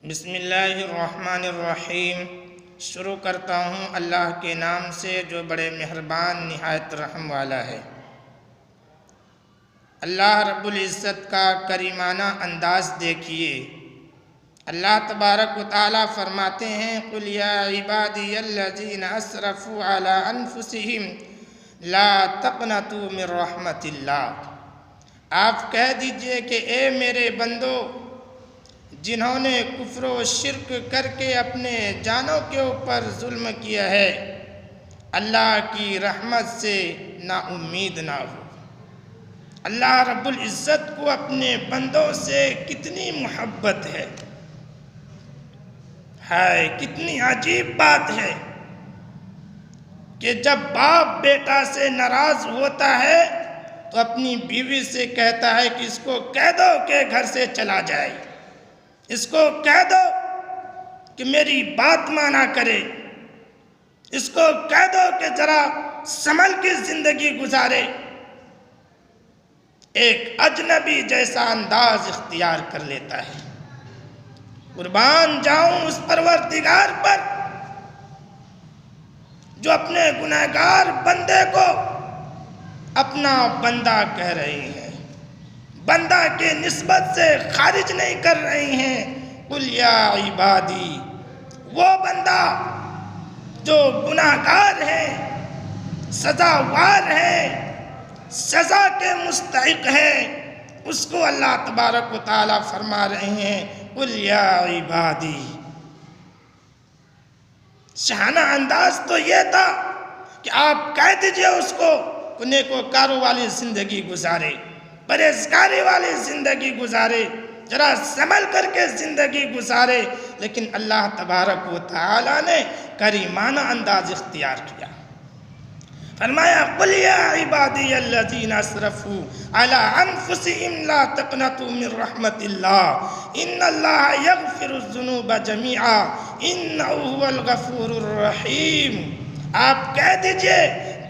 بسم اللہ الرحمن الرحیم۔ شروع کرتا ہوں اللہ کے نام سے جو بڑے مہربان نہایت رحم والا ہے۔ اللہ رب العزت کا کریمانہ انداز دیکھیے۔ اللہ تبارک و تعالیٰ فرماتے ہیں قُلْ يَا عِبَادِيَ الَّذِينَ أَسْرَفُوا عَلَىٰ أَنفُسِهِمْ لَا تَقْنَطُوا مِن رَحْمَتِ اللَّهِ۔ آپ کہہ دیجئے کہ اے میرے بندو، جنہوں نے کفر و شرک کر کے اپنے جانوں کے اوپر ظلم کیا ہے، اللہ کی رحمت سے نا امید نہ ہو۔ اللہ رب العزت کو اپنے بندوں سے کتنی محبت ہے، کتنی عجیب بات ہے کہ جب باپ بیٹا سے ناراض ہوتا ہے تو اپنی بیوی سے کہتا ہے کہ اس کو کہہ دو کہ گھر سے چلا جائے، اس کو کہہ دو کہ میری بات مانا کرے، اس کو کہہ دو کہ ذرا سنبھل کے زندگی گزارے۔ ایک اجنبی جیسا انداز اختیار کر لیتا ہے۔ قربان جاؤں اس پروردگار پر جو اپنے گنہگار بندے کو اپنا بندہ کہہ رہے ہیں، بندہ کے نسبت سے خارج نہیں کر رہے ہیں۔ قُلْ يَا عِبَادِي، وہ بندہ جو گناہگار ہے، سزاوار ہے، سزا کے مستحق ہے، اس کو اللہ تبارک و تعالیٰ فرما رہے ہیں قُلْ يَا عِبَادِي۔ شاہانہ انداز تو یہ تھا کہ آپ کہہ دیجئے اس کو نیک و کاروں والی زندگی گزارے، پرہیزگاری والی زندگی گزارے، ذرا سنبھل کر کے زندگی گزارے، لیکن اللہ تبارک و تعالیٰ نے کریمانہ انداز اختیار کیا۔ فرمایا قُلْ يَا عِبَادِيَ الَّذِينَ أَسْرَفُوا عَلَىٰ أَنفُسِهِمْ لَا تَقْنَطُوا مِن رَحْمَتِ اللَّهِ إِنَّ اللَّهَ يَغْفِرُ الذُّنُوبَ جَمِيعًا إِنَّهُ هُوَ الْغَفُورُ الرَّحِيمُ۔ آپ کہہ دیجئے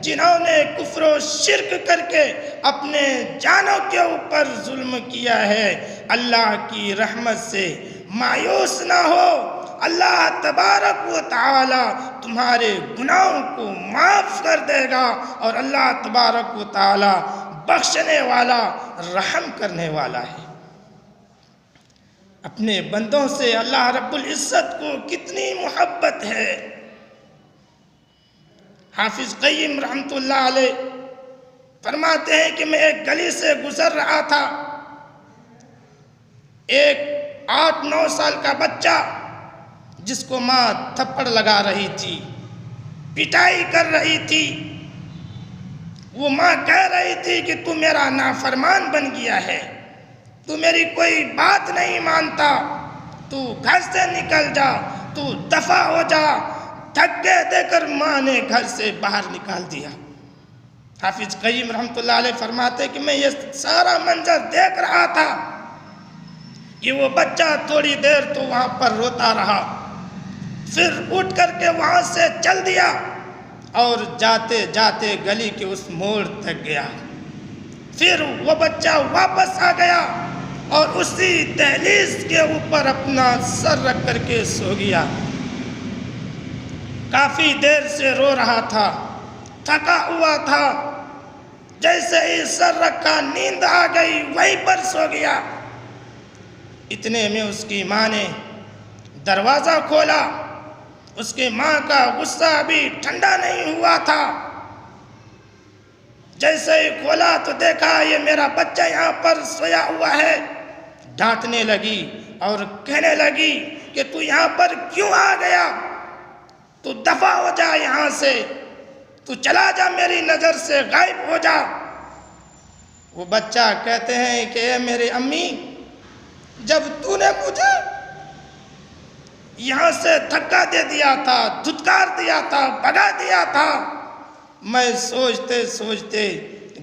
جنہوں نے کفر و شرک کر کے اپنے جانوں کے اوپر ظلم کیا ہے، اللہ کی رحمت سے مایوس نہ ہو، اللہ تبارک و تعالی تمہارے گناہوں کو معاف کر دے گا، اور اللہ تبارک و تعالی بخشنے والا، رحم کرنے والا ہے۔ اپنے بندوں سے اللہ رب العزت کو کتنی محبت ہے۔ حافظ قیم رحمۃ اللہ علیہ فرماتے ہیں کہ میں ایک گلی سے گزر رہا تھا، ایک 8-9 سال کا بچہ جس کو ماں تھپڑ لگا رہی تھی، پٹائی کر رہی تھی، وہ ماں کہہ رہی تھی کہ تو میرا نافرمان بن گیا ہے، تو میری کوئی بات نہیں مانتا، تو گھر سے نکل جا، تو دفع ہو جا۔ دھکے دے کر ماں نے گھر سے باہر نکال دیا۔ حافظ قیم رحمۃ اللہ علیہ فرماتے کہ میں یہ سارا منظر دیکھ رہا تھا کہ وہ بچہ تھوڑی دیر تو وہاں پر روتا رہا، پھر اٹھ کر کے وہاں سے چل دیا اور جاتے جاتے گلی کے اس موڑ تک گیا، پھر وہ بچہ واپس آ گیا اور اسی دہلیز کے اوپر اپنا سر رکھ کر کے سو گیا۔ کافی دیر سے رو رہا تھا، تھکا ہوا تھا، جیسے ہی سر رکھا نیند آ گئی، وہیں پر سو گیا۔ اتنے میں اس کی ماں نے دروازہ کھولا، اس کی ماں کا غصہ ابھی ٹھنڈا نہیں ہوا تھا، جیسے ہی کھولا تو دیکھا یہ میرا بچہ یہاں پر سویا ہوا ہے۔ ڈانٹنے لگی اور کہنے لگی کہ تو یہاں پر کیوں آ گیا، تو دفع ہو جا یہاں سے، تو چلا جا، میری نظر سے غائب ہو جا۔ وہ بچہ کہتے ہیں کہ اے میری امی، جب تو نے مجھے یہاں سے دھکا دے دیا تھا، دھتکار دیا تھا، بھگا دیا تھا، میں سوچتے سوچتے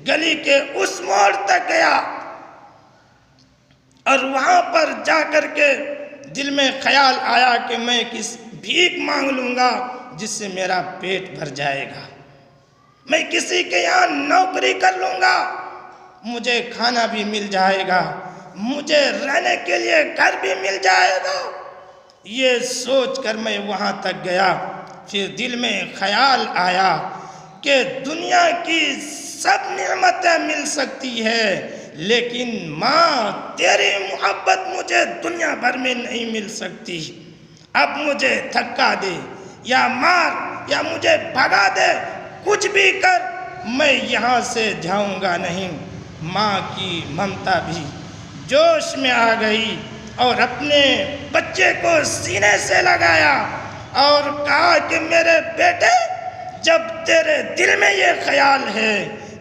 گلی کے اس موڑ تک گیا، اور وہاں پر جا کر کے دل میں خیال آیا کہ میں کس بھیک مانگ لوں گا جس سے میرا پیٹ بھر جائے گا، میں کسی کے یہاں نوکری کر لوں گا، مجھے کھانا بھی مل جائے گا، مجھے رہنے کے لیے گھر بھی مل جائے گا، یہ سوچ کر میں وہاں تک گیا، پھر دل میں خیال آیا کہ دنیا کی سب نعمتیں مل سکتی ہے، لیکن ماں تیری محبت مجھے دنیا بھر میں نہیں مل سکتی۔ اب مجھے دھکا دے یا مار یا مجھے بھگا دے، کچھ بھی کر، میں یہاں سے جاؤں گا نہیں۔ ماں کی ممتا بھی جوش میں آ گئی اور اپنے بچے کو سینے سے لگایا اور کہا کہ میرے بیٹے، جب تیرے دل میں یہ خیال ہے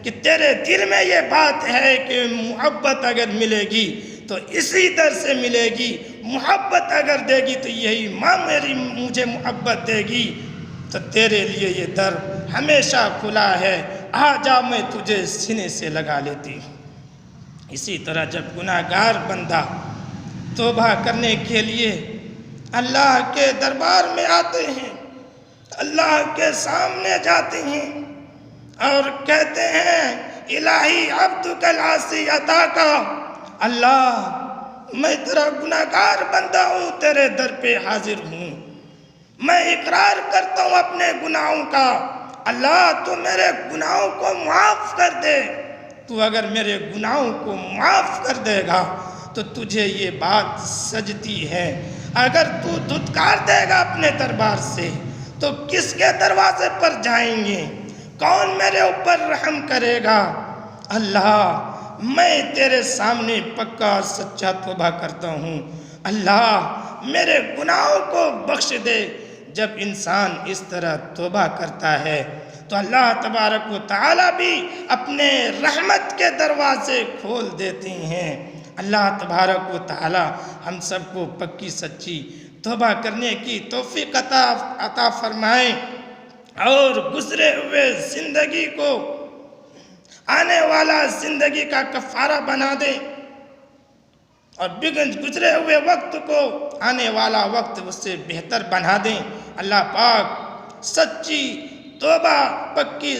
کہ تیرے دل میں یہ بات ہے کہ محبت اگر ملے گی تو اسی در سے ملے گی، محبت اگر دے گی تو یہی ماں مجھے محبت دے گی، تو تیرے لیے یہ در ہمیشہ کھلا ہے، آ جا، میں تجھے سینے سے لگا لیتی ہوں۔ اسی طرح جب گناہگار بندہ توبہ کرنے کے لیے اللہ کے دربار میں آتے ہیں، اللہ کے سامنے جاتے ہیں اور کہتے ہیں الہی عبدک العاصی عطا کا، اللہ میں تیرا گناہگار بندہ ہوں، تیرے در پہ حاضر ہوں، میں اقرار کرتا ہوں اپنے گناہوں کا، اللہ تو میرے گناہوں کو معاف کر دے۔ تو اگر میرے گناہوں کو معاف کر دے گا تو تجھے یہ بات سجتی ہے، اگر تو دھتکار دے گا اپنے دربار سے تو کس کے دروازے پر جائیں گے؟ کون میرے اوپر رحم کرے گا؟ اللہ میں تیرے سامنے پکا اور سچا توبہ کرتا ہوں، اللہ میرے گناہوں کو بخش دے۔ جب انسان اس طرح توبہ کرتا ہے تو اللہ تبارک و تعالیٰ بھی اپنے رحمت کے دروازے کھول دیتے ہیں۔ اللہ تبارک و تعالیٰ ہم سب کو پکی سچی توبہ کرنے کی توفیق عطا فرمائیں اور گزرے ہوئے زندگی کو آنے والا زندگی کا کفارہ بنا دیں، اور گزرے ہوئے وقت کو آنے والا وقت اس سے بہتر بنا دیں۔ اللہ پاک سچی توبہ، پکی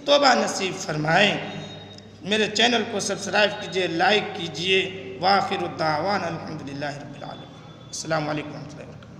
توبہ نصیب فرمائیں۔ میرے چینل کو سبسکرائب کیجئے، لائک کیجئے۔ وآخر الدعوانا الحمدللہ رب العالمین۔ السلام علیکم ورحمۃ اللہ وبرکاتہ۔